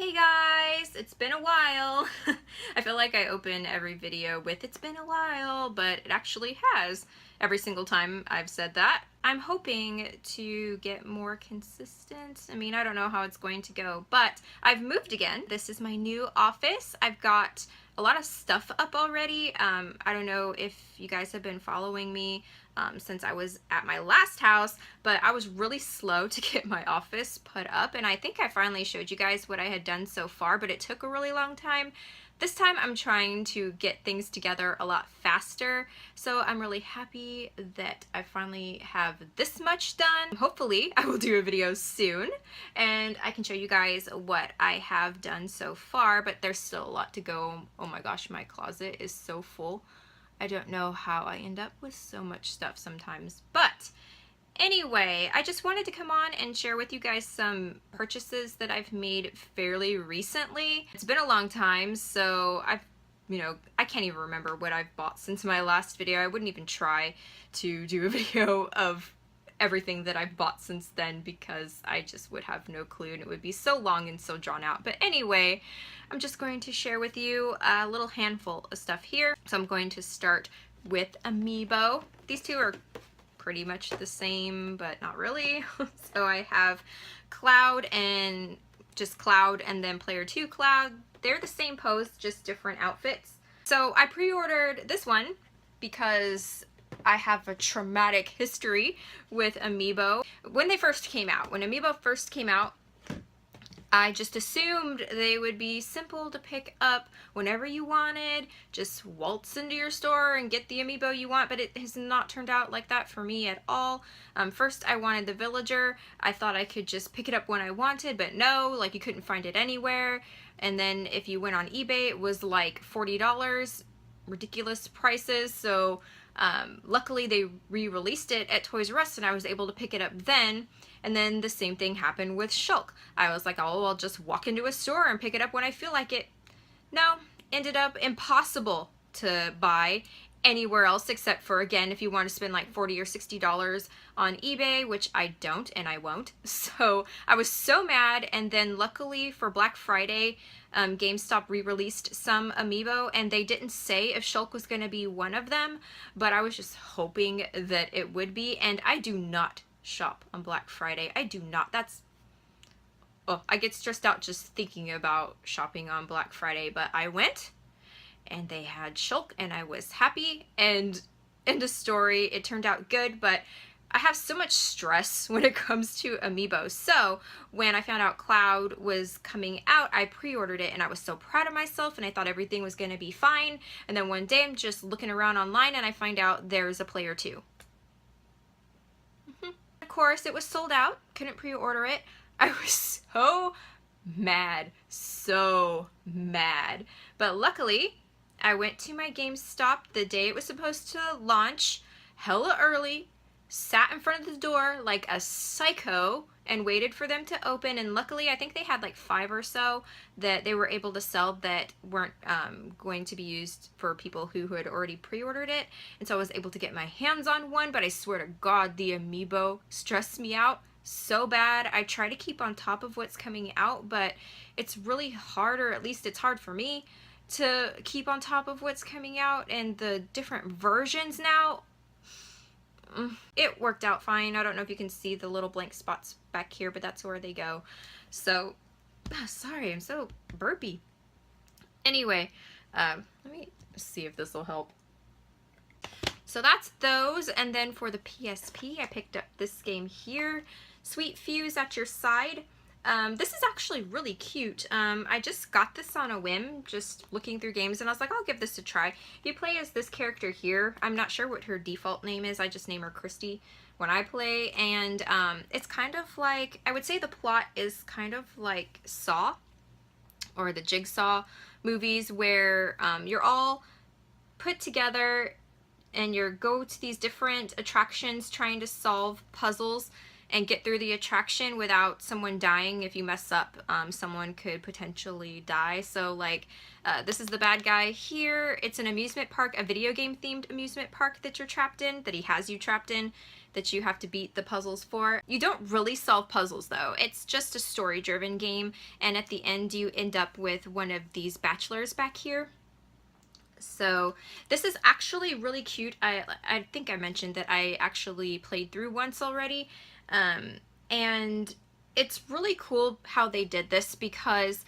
Hey guys, it's been a while. I feel like I open every video with "it's been a while," but it actually has. Every single time I've said that. I'm hoping to get more consistent. I mean, I don't know how it's going to go, but I've moved again. This is my new office. I've got a lot of stuff up already. I don't know if you guys have been following me since I was at my last house, but I was really slow to get my office put up, and I think I finally showed you guys what I had done so far, but it took a really long time. This time I'm trying to get things together a lot faster, so I'm really happy that I finally have this much done. Hopefully I will do a video soon and I can show you guys what I have done so far, but there's still a lot to go. Oh my gosh, my closet is so full. I don't know how I end up with so much stuff sometimes, but anyway, I just wanted to come on and share with you guys some purchases that I've made fairly recently. It's been a long time, so I can't even remember what I've bought since my last video. I wouldn't even try to do a video of everything that I've bought since then because I just would have no clue and it would be so long and so drawn out. But anyway, I'm just going to share with you a little handful of stuff here. So I'm going to start with Amiibo. These two are pretty much the same, but not really. So I have Cloud and just Cloud and then Player 2 Cloud. They're the same pose, just different outfits. So I pre-ordered this one because I have a traumatic history with Amiibo. When Amiibo first came out, I just assumed they would be simple to pick up whenever you wanted, just waltz into your store and get the Amiibo you want, but it has not turned out like that for me at all. First I wanted the Villager. I thought I could just pick it up when I wanted, but no, like you couldn't find it anywhere. And then if you went on eBay, it was like $40, ridiculous prices. So luckily they re-released it at Toys R Us and I was able to pick it up then. And then the same thing happened with Shulk. I was like, oh, I'll just walk into a store and pick it up when I feel like it. No, ended up impossible to buy anywhere else except for, again, if you want to spend like $40 or $60 on eBay, which I don't and I won't. So I was so mad, and then luckily for Black Friday, GameStop re-released some Amiibo, and they didn't say if Shulk was going to be one of them, but I was just hoping that it would be, and I do not shop on Black Friday. I do not. I get stressed out just thinking about shopping on Black Friday, but I went and they had Shulk and I was happy, and end of story. It turned out good, but I have so much stress when it comes to Amiibo. So when I found out Cloud was coming out, I pre-ordered it and I was so proud of myself and I thought everything was going to be fine. And then one day I'm just looking around online and I find out there's a Player 2. Of course, it was sold out. Couldn't pre-order it. I was so mad. But luckily, I went to my GameStop the day it was supposed to launch, hella early, sat in front of the door like a psycho and waited for them to open, and luckily I think they had like 5 or so that they were able to sell that weren't going to be used for people who had already pre-ordered it, and so I was able to get my hands on one. But I swear to God, the Amiibo stressed me out so bad. I try to keep on top of what's coming out, but it's really hard, or at least it's hard for me to keep on top of what's coming out and the different versions now. It worked out fine. I don't know if you can see the little blank spots back here, but that's where they go. So, sorry, I'm so burpy. Anyway, let me see if this will help. So that's those, and then for the PSP, I picked up this game here, Sweet Fuse at Your Side. This is actually really cute. I just got this on a whim, just looking through games, and I was like, I'll give this a try. You play as this character here. I'm not sure what her default name is. I just name her Christy when I play, and it's kind of like, I would say the plot is kind of like Saw, or the Jigsaw movies, where you're all put together and you go to these different attractions trying to solve puzzles and get through the attraction without someone dying. If you mess up, someone could potentially die. So like, this is the bad guy here. It's an amusement park, a video game themed amusement park that you're trapped in, that he has you trapped in. that you have to beat the puzzles for. You don't really solve puzzles though. It's just a story-driven game, and at the end you end up with one of these bachelors back here. So this is actually really cute. I think I mentioned that I actually played through once already, and it's really cool how they did this because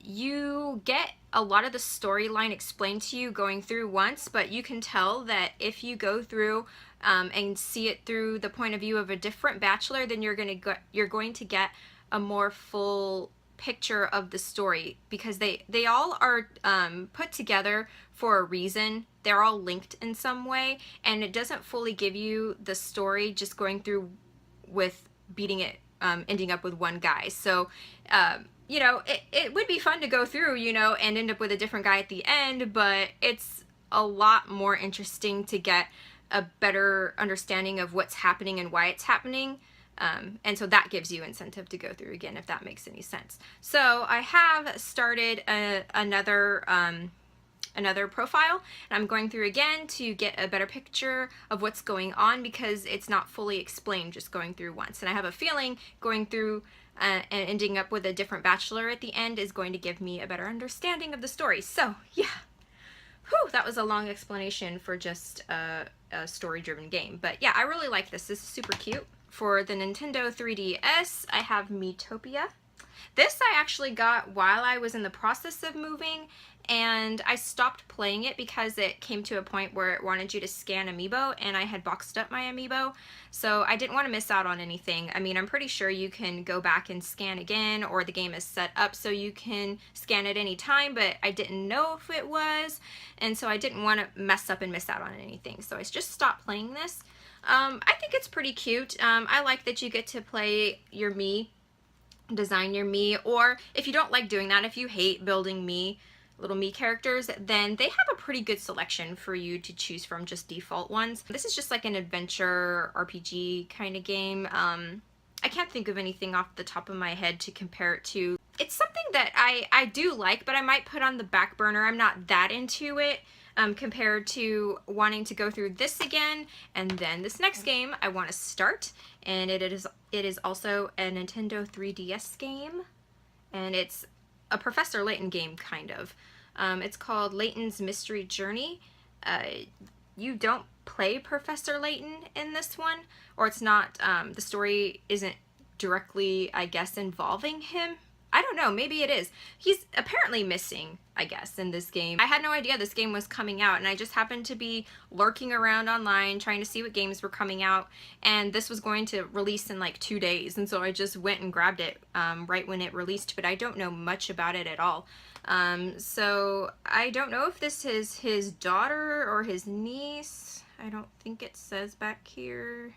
you get a lot of the storyline explained to you going through once, but you can tell that if you go through and see it through the point of view of a different bachelor, then you're going to get a more full picture of the story, because they all are put together for a reason. They're all linked in some way, and it doesn't fully give you the story just going through with beating it, ending up with one guy. So you know, it would be fun to go through, you know, and end up with a different guy at the end, but it's a lot more interesting to get a better understanding of what's happening and why it's happening. And so that gives you incentive to go through again, if that makes any sense. So I have started another profile, and I'm going through again to get a better picture of what's going on, because it's not fully explained just going through once. And I have a feeling going through and ending up with a different bachelor at the end is going to give me a better understanding of the story. So yeah, whew, that was a long explanation for just a story-driven game. But yeah, I really like this. This is super cute. For the Nintendo 3DS, I have Miitopia. This I actually got while I was in the process of moving, and I stopped playing it because it came to a point where it wanted you to scan amiibo, and I had boxed up my amiibo, so I didn't want to miss out on anything. I mean, I'm pretty sure you can go back and scan again, or the game is set up so you can scan at any time, but I didn't know if it was, and so I didn't want to mess up and miss out on anything, so I just stopped playing this. I think it's pretty cute. I like that you get to play your Mii, design your Mii, or if you don't like doing that, if you hate building Mii, little Mii characters, then they have a pretty good selection for you to choose from, just default ones. This is just like an adventure RPG kind of game. I can't think of anything off the top of my head to compare it to. It's something that I do like, but I might put on the back burner. I'm not that into it compared to wanting to go through this again, and then this next game I want to start, and it is also a Nintendo 3DS game, and it's a Professor Layton game, kind of. It's called Layton's Mystery Journey. You don't play Professor Layton in this one, or it's not, the story isn't directly, I guess, involving him. I don't know, maybe it is. He's apparently missing, I guess, in this game. I had no idea this game was coming out, and I just happened to be lurking around online trying to see what games were coming out, and this was going to release in like 2 days, and so I just went and grabbed it right when it released, but I don't know much about it at all. So I don't know if this is his daughter or his niece. I don't think it says back here.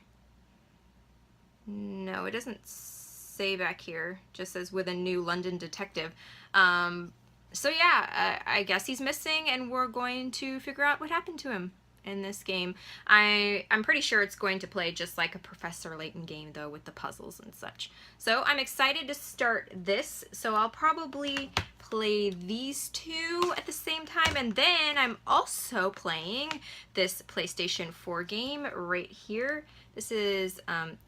No, it doesn't say back here, just says with a new London detective. So yeah, I guess he's missing, and we're going to figure out what happened to him in this game. I'm pretty sure it's going to play just like a Professor Layton game though, with the puzzles and such. So I'm excited to start this, so I'll probably play these two at the same time, and then I'm also playing this PlayStation 4 game right here. This is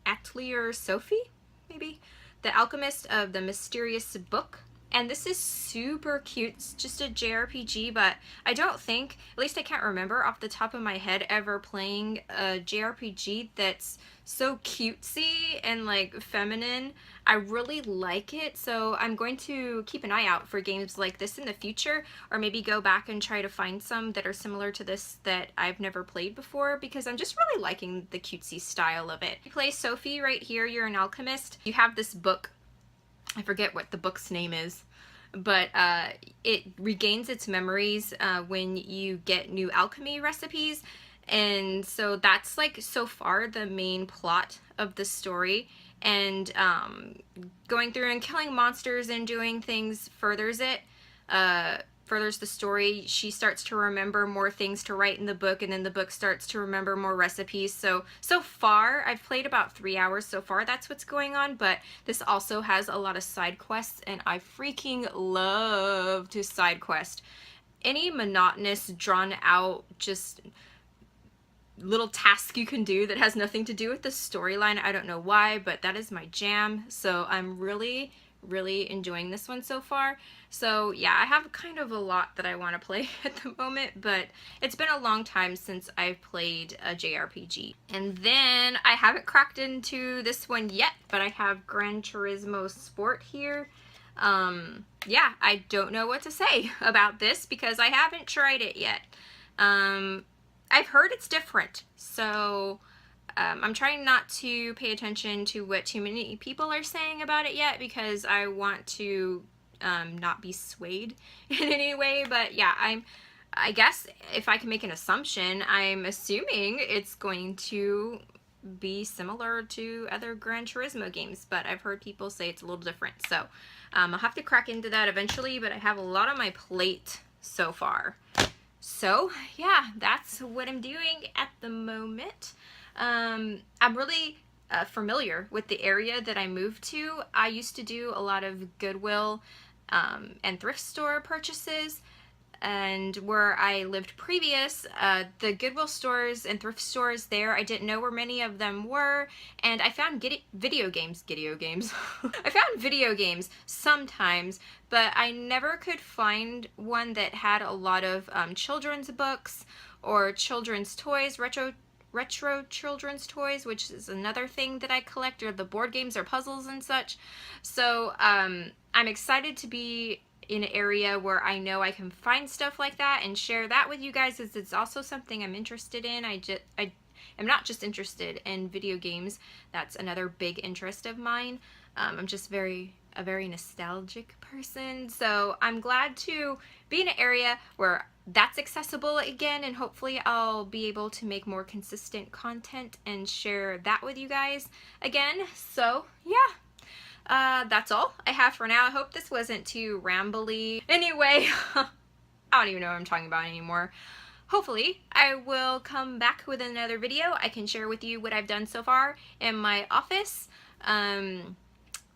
Atelier Sophie, maybe? The Alchemist of the Mysterious Book. And this is super cute. It's just a JRPG, but I don't think, at least I can't remember off the top of my head, ever playing a JRPG that's so cutesy and like feminine. I really like it, so I'm going to keep an eye out for games like this in the future, or maybe go back and try to find some that are similar to this that I've never played before, because I'm just really liking the cutesy style of it. You play Sophie right here. You're an alchemist. You have this book. I forget what the book's name is, but it regains its memories when you get new alchemy recipes, and so that's like so far the main plot of the story, and going through and killing monsters and doing things furthers it, furthers the story. She starts to remember more things to write in the book, and then the book starts to remember more recipes. So far, I've played about 3 hours so far. That's what's going on, but this also has a lot of side quests, and I freaking love to side quest. Any monotonous, drawn out, just little task you can do that has nothing to do with the storyline. I don't know why, but that is my jam. So I'm really enjoying this one so far. So yeah, I have kind of a lot that I want to play at the moment, but it's been a long time since I've played a JRPG. And then I haven't cracked into this one yet, but I have Gran Turismo Sport here. Yeah, I don't know what to say about this because I haven't tried it yet. I've heard it's different, so I'm trying not to pay attention to what too many people are saying about it yet because I want to not be swayed in any way. But yeah, I guess if I can make an assumption, I'm assuming it's going to be similar to other Gran Turismo games, but I've heard people say it's a little different. So I'll have to crack into that eventually, but I have a lot on my plate so far. So yeah, that's what I'm doing at the moment. I'm really familiar with the area that I moved to. I used to do a lot of Goodwill and thrift store purchases, and where I lived previous, the Goodwill stores and thrift stores there, I didn't know where many of them were, and I found video games. I found video games sometimes, but I never could find one that had a lot of children's books or children's toys, retro children's toys, which is another thing that I collect, or the board games or puzzles and such. So I'm excited to be in an area where I know I can find stuff like that and share that with you guys, as it's also something I'm interested in. I am not just interested in video games. That's another big interest of mine. I'm just a very nostalgic person, so I'm glad to be in an area where that's accessible again, and hopefully I'll be able to make more consistent content and share that with you guys again. So yeah, that's all I have for now. I hope this wasn't too rambly. Anyway, I don't even know what I'm talking about anymore. Hopefully I will come back with another video. I can share with you what I've done so far in my office,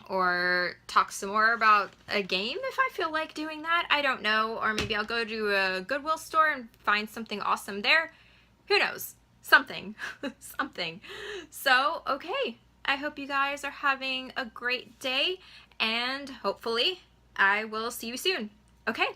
or talk some more about a game if I feel like doing that. I don't know. Or maybe I'll go to a Goodwill store and find something awesome there. Who knows? Something. Something. So, okay. I hope you guys are having a great day, and hopefully I will see you soon. Okay.